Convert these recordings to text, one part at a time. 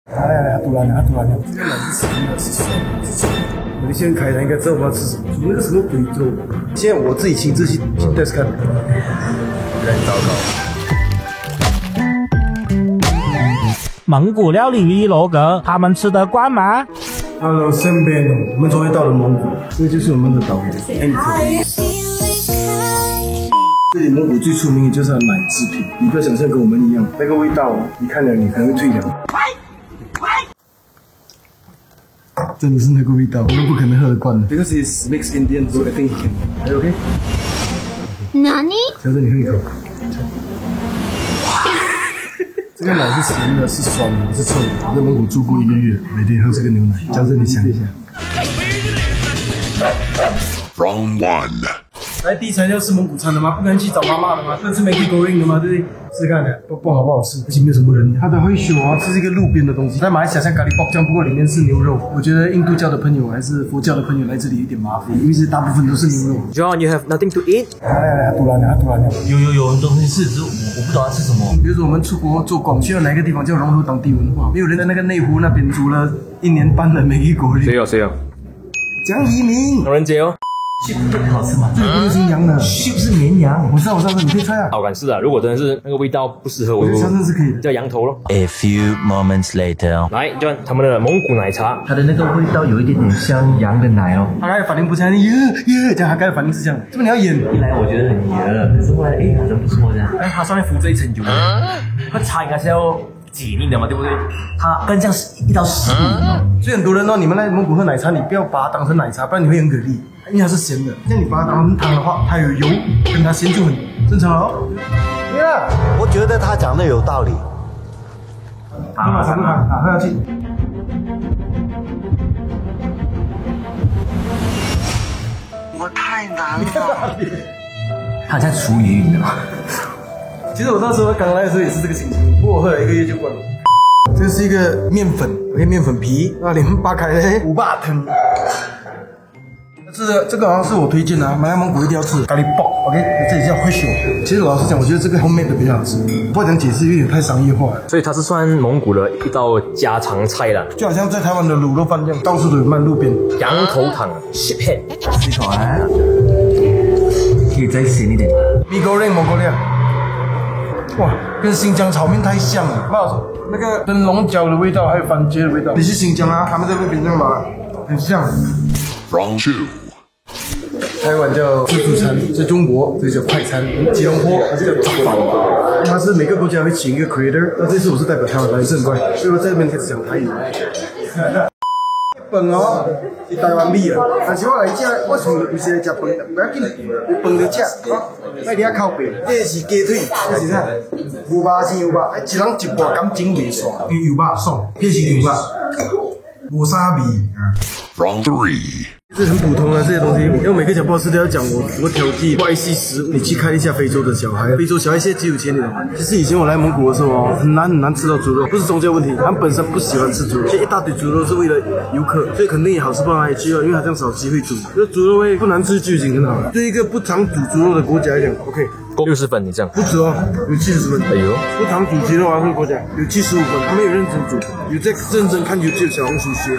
来，突然了，这个奶是什么？是酸的，是臭的。有些人开台应该知道我们要吃什么，煮那个什么鬼粥。现在我自己亲自去 test 看，有点糟糕。蒙古料理一楼阁，他们吃得惯吗 Hello， 身边我们终于到了蒙古，这就是我们的导游 Anchor。这里蒙古最出名的就是它的奶制品，你不要想象跟我们一样，那个味道哦，你看了你可能会退掉。真的是那个味道，我们不可能喝得惯的。Because it's mixed Indian, so I think he can. Are you okay? 哪里？小子，你喝一口。这个奶是咸的，是酸的，是臭的。我在蒙古住过1个月，每天喝这个牛奶。小子，你想一下。Round 1。来，第一餐要吃蒙古餐的吗？不敢去找妈妈的吗？这是 Maggi Goreng 的吗？对不对？试看看，不好不好吃，而且没有什么人。它的会秀啊，这是一个路边的东西，在马来西亚像咖喱爆酱，不过里面是牛肉。我觉得印度教的朋友还是佛教的朋友来这里有点麻烦，因为是大部分都是牛肉。John, you have nothing to eat? 来，突然了。有很多东西吃，只是我不懂要吃什么。比如说我们出国做工，去到哪个地方就要融入当地文化。没有人在那个内湖那边煮了1年半的Maggi Goreng。谁有？江宜民，唐人街哦。很好吃吗？这个不是新羊的，是不是绵羊？我知道，你可以猜啊。好感是啊，如果真的是那个味道不适合我，下次是可以的。叫羊头咯。A few moments later， 来，John，他们的蒙古奶茶，它的那个味道有一点点像羊的奶哦。他刚才反应不是这样，这样他刚才反应是这样，这么你要演？一来我觉得很油了，可是后来好像不错这样。但它上面浮着一层油，那茶应该是要解腻的嘛，对不对？它更像是一道食物。所以很多人哦，你们来蒙古喝奶茶，你不要把它当成奶茶，不然你会很给力，因为它是咸的。像你把它当成汤的话，它有油，跟它咸就很正常哦。对啊，我觉得他讲的有道理。喝马茶不糖，喝下去。我太难了。它在厨余，你知道吗？其实我那时候刚来的时候也是这个心情，不过我喝了1个月就惯了。这是一个面粉，OK， 面粉皮，里面扒开嘞5把汤。这个好像是我推荐的，来蒙古一定要吃咖喱爆 ，OK， 这里叫会秀。其实老实讲，我觉得这个 homemade 的比较好吃，不过讲解释有点太商业化了。所以它是算蒙古的一道家常菜啦，就好像在台湾的卤肉饭一样，到处都有卖，路边。羊头汤 sheep head， 吃一口啊，可以再咸一点。Maggi Goreng 蒙古料，哇，跟新疆炒面太像了，不好说。那个灯笼椒的味道，还有番茄的味道。你是新疆啊？他们在那边这样嘛，很像。Round 2。台湾叫自助餐，在中国这叫快餐，吉隆坡它是叫早饭。它是每个国家会请一个 creator， 那这次我是代表台湾来，是很怪，所以我在这边开始讲台语。日本哦，是台湾米啊，但是我来吃，我从来不是来吃饭的，不要紧，有饭就吃，卖伫遐靠背，这是鸡腿，这是啥？牛肉是牛肉，一人一半敢整袂煞，牛肉爽，这是牛肉，无啥味啊。Round 3。这很普通的这些东西，因为每个小报师都要讲我调剂外系食物。你去看一下非洲的小孩，非洲小孩现在几有钱，你懂吗？其实以前我来蒙古的时候哦，很难吃到猪肉，不是宗教问题，他们本身不喜欢吃猪肉，这一大堆猪肉是为了游客，所以肯定也好吃不到哪里去哦，因为它这样少机会煮。这猪肉味不难吃就已经很好了。对一个不常煮猪肉的国家来讲 ，OK。60分，你这样不止哦，有70分。哎呦，不常煮鸡肉啊，这个国家有75分，他们有认真煮，有在认真看YouTube小红书学。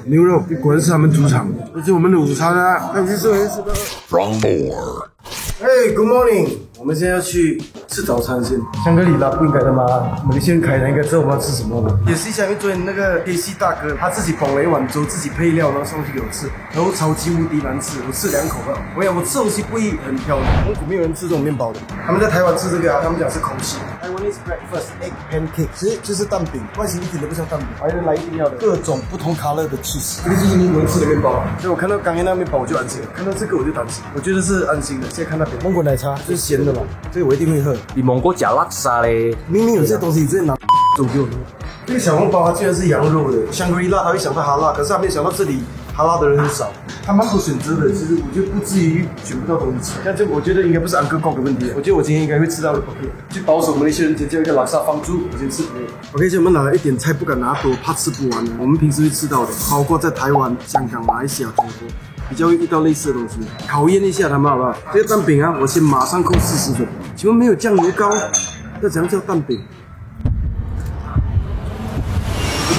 牛肉果然是他们主场，而且我们的午餐啊，还有去吃回吃吧。Round 4。Hey, good morning。我们现在要去吃早餐先。香格里拉不应该的吗？马来西亚人开台应该知道我们要吃什么了。也是一下，因为昨天那个黑系大哥他自己捧了一碗粥，自己配料，然后上去给我吃，然后超级无敌难吃，我吃2口吧。我讲我吃东西不会很挑的，蒙古没有人吃这种面包的。他们在台湾吃这个啊，他们讲是口西。Taiwanese breakfast egg pancake， 其实就是蛋饼，外形一点都不像蛋饼，还有来一定要的各种不同 color 的 cheese。这个就是英文吃的面包，所以我看到刚才那个面包我就安心了，看到这个我就担心，我觉得是安心的。现在看那边蒙古奶茶就是咸的嘛，所以我一定会喝。比蒙古加拉沙嘞，明明有这些东西，你直接拿走给我。这个小笼包它居然是羊肉的，香格里拉他会想到哈辣，可是他没有想到这里哈辣的人很少，他蛮多选择的。其实我觉得不至于选不到东西吃，但这我觉得应该不是安哥告的问题。我觉得我今天应该会吃到 OK。去保守我们那些人先叫一个拉萨放猪，我先吃。OK， 所以我们拿了一点菜，不敢拿多，怕吃不完的。我们平时会吃到的，包括在台湾、香港、马来西亚、中国。比较会遇到类似的东西，考验一下他们好不好？这个蛋饼啊，我先马上扣40分。请问没有酱油膏，要怎样叫蛋饼？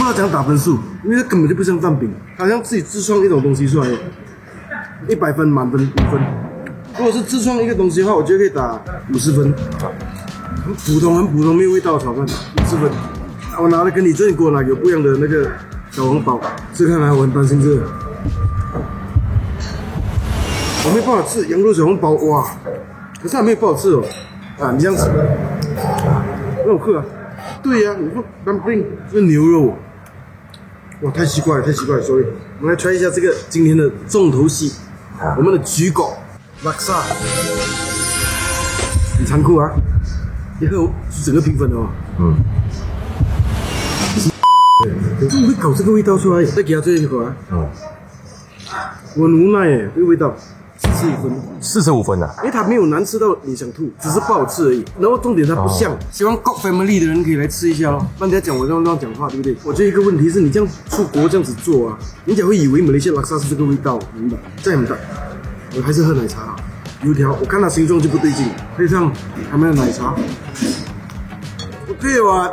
道怎样打分数，因为它根本就不像蛋饼，好像自己自创一种东西出来的。100分满分5分，如果是自创一个东西的话，我觉得可以打50分。很普通没有味道的炒饭，50分。我拿了跟你这里给我拿有不一样的那个小笼包，吃看来我很担心这个。我没办法吃羊肉小笼包，哇！可是还没有不好吃哦。啊，你这样吃，很好喝啊。对呀、你说 dumpling 是牛肉，哇，太奇怪了，sorry。我们来 try 一下这个今天的重头戏，我们的焗狗拉萨，很残酷啊！以后整个评分哦。怎么会搞这个味道出来？再给他最后一口啊！我很无奈耶，这个味道。45分啊！因为它没有难吃到你想吐，只是不好吃而已。然后重点它不像，希望 God Family 的人可以来吃一下咯。不然人家讲我乱讲话，对不对？我觉得一个问题是你这样出国这样子做啊，人家会以为马来西亚拉萨是这个味道，明白？再明白，我还是喝奶茶好。油条，我看它形状就不对劲，配上还没有奶茶。OK 哇，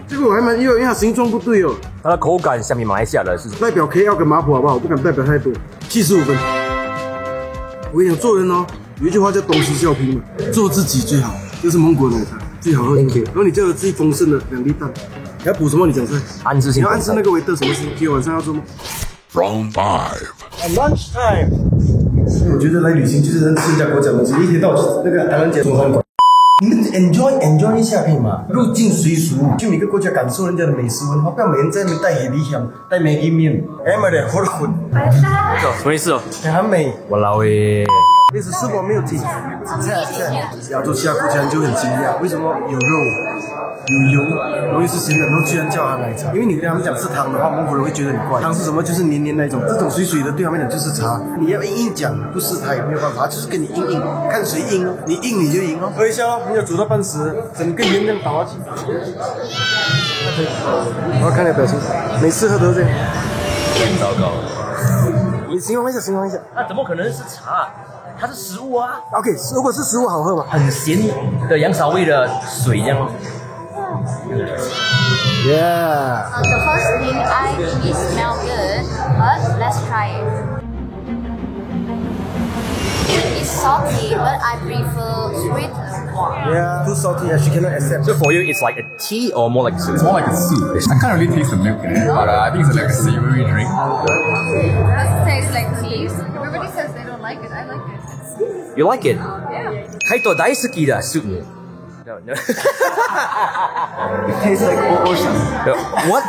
这个我还蛮意外，因为它形状不对哦。它的口感相比马来西亚的是代表 KL 跟麻婆好不好？我不敢代表太多，75分。我跟你讲，做人哦，有一句话叫东施效颦嘛，做自己最好，就是蒙古奶茶最好喝。然后你就有最丰盛的2粒蛋，你要补什么？你讲菜。你要暗示那个维特什么事？今天晚上要做吗 Round 5.？Lunch time。我觉得来旅行就是跟新加坡讲东西，一天到晚那个唐人街中餐馆。你们 enjoy 一下可以吗？入境随俗，去每个国家感受人家的美食文化，不要每人在那边带黑理想，带美一面，哎妈的，活得混。什么意思哦？很美。我老诶。历史是否没有听？亚洲其他国家人就很惊讶，为什么有肉、有油，然后又是咸的，然后居然叫它奶茶？因为你跟他们讲是汤的话，蒙古人会觉得很怪。汤是什么？就是黏黏那种，这种水水的，对他们讲就是茶。你要硬讲，不是他也没有办法，就是跟你硬，看谁硬哦，你硬你就赢哦。喝一下哦，你要煮到半死，整个盐这样倒下去。我要看你的表情，每次喝都这样。真糟糕。你形容一下。那怎么可能是茶？它是食物啊。OK， 如果是食物好喝吗？很咸的羊骚味的水这样咯。Yeah. The first thing I think it smells good, but let's try it. It's salty, but I prefer sweet one. Yeah, too salty. Yeah, she cannot accept. So for you, it's like a tea or more like a soup? It's more like a soup. I can't really taste the milk in it, but I think it's like a savory drink. It doesn't taste like tea. Everybody says they don't like it. I like it. You like it? Yeah. 海斗大好きだ soup. It tastes like ocean. What?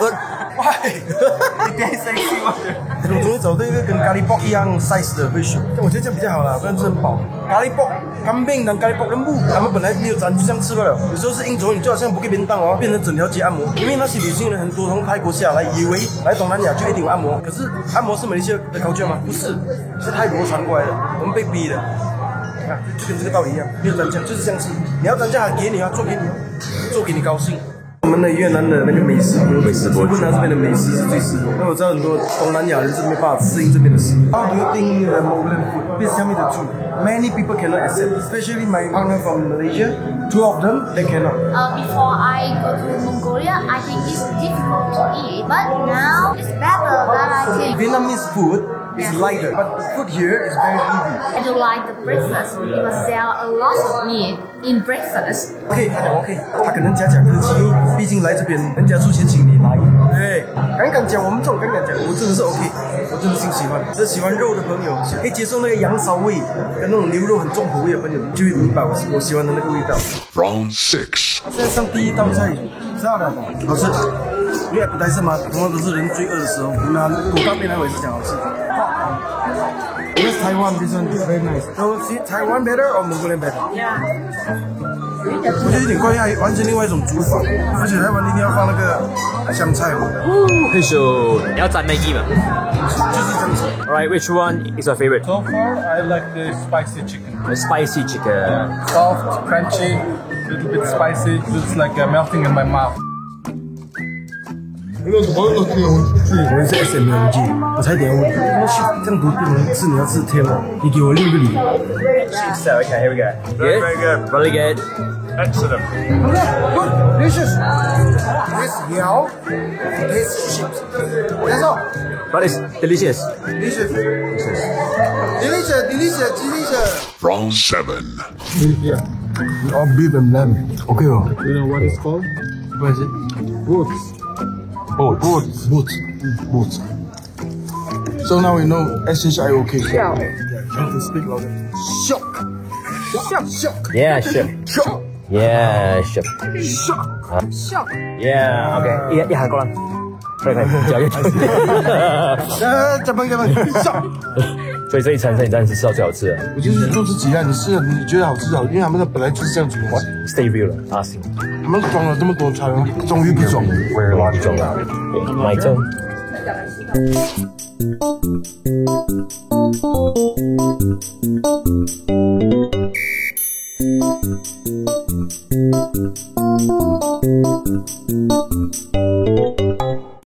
Why? It tastes like seawater. 我终于找到一个跟咖喱 pork 一样 size 的 fish，我觉得这样比较好啦，不然真饱。咖喱 pork 干冰跟咖喱 pork 人不，他们本来没有沾就这样吃了，有时候是硬着，你就好像不给便当哦，变成整条街按摩。因为那些旅行人很多从泰国下来，以为来东南亚就一定有按摩，可是按摩是马来西亚的culture吗？不是，是泰国传过来的，我们被逼的。啊，就跟这个道理一样，没有蘸酱就是这样吃。你要蘸酱，给你啊，做给你，做给你高兴。我们的越南的那个美食博主，问他这边的美食是最适合。那我知道很多东南亚人是没办法适应这边的食物。How do you think the Mongolian food? Please tell me the truth. Many people cannot accept, especially my partner from Malaysia. 2 of them, they cannot. Before I go to Mongolia, I think it's difficult to eat, but now it's better than I think. Vietnamese food is lighter, but the food here is very heavy. I don't like the breakfast because sell a lot of meat in breakfast. OK， 他讲 OK， 他可能假客气，毕竟来这边人家出钱请你来，对，敢讲我们这种敢讲，我真的是 OK， 我真的挺喜欢。只喜欢肉的朋友，可以接受那个羊骚味跟那种牛肉很重口味的朋友，就会明白我喜欢的那个味道。Round 6. 现在上第一道菜，知道的，好吃。因为不带是嘛，通常都是人最饿的时候，你拿狗大便来我也是讲好吃。Yes, Taiwan, this one is very nice. So, see Taiwan better or Mongolian better? Yeah. 我觉得有点怪异，完全另外一种煮法，而且台湾一定要放那个香菜嘛。嘿咻，你要蘸 Maggi 吗？就是这样子。 Alright, which one is your favorite? So far, I like the spicy chicken. The spicy chicken. Soft, crunchy, a little bit spicy. It's like melting in my mouth. 我是 SM 的记，我才点要问，这样读变成是你要吃天吗？你给我6个礼。So, okay, here we go. Good? Very good. Really good. Excellent. Okay, good, delicious. Taste hell, taste chips. That's all. But it's delicious. Delicious. Delicious. Round 7. All beef and lamb. Okay, oh. You know what it's called? What is it? Boots. Boots. So now we know SHIOK. Yeah. You have to speak louder. Shock. Yeah, sure. Yeah, sure. Yeah, okay. 一下過啦。可以，加班。所以这一餐是你真的是吃到最好吃的。我就是做自己啊，你试了，你觉得好吃好，因为他们本来就是这样煮的。Stay real 了，阿信。他们装了这么多餐，终于不装了。买正。